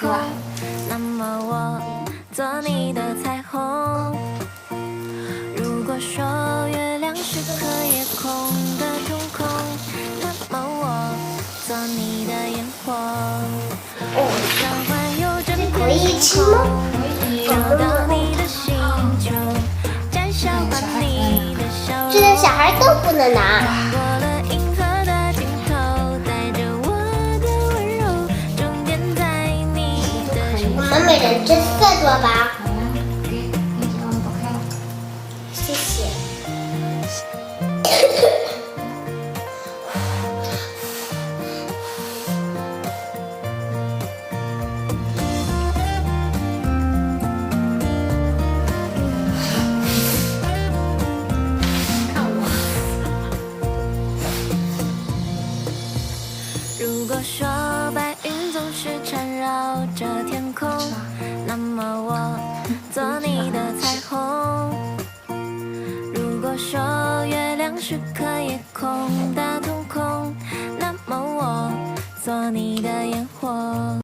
空，那么我做你的彩虹。如果说月亮是颗夜空的瞳孔，那么我做你的烟火。想环游整片星空，找到你的星球，摘下把你的笑容。这些小孩都不能拿。过了银河的尽头，带着我的温柔，终点在你的心。我们每人这4朵吧。给你这个剥开了。谢谢。如果说白云总是缠绕着天空，那么我做你的彩虹。如果说月亮是颗夜空的瞳孔，那么我做你的烟火。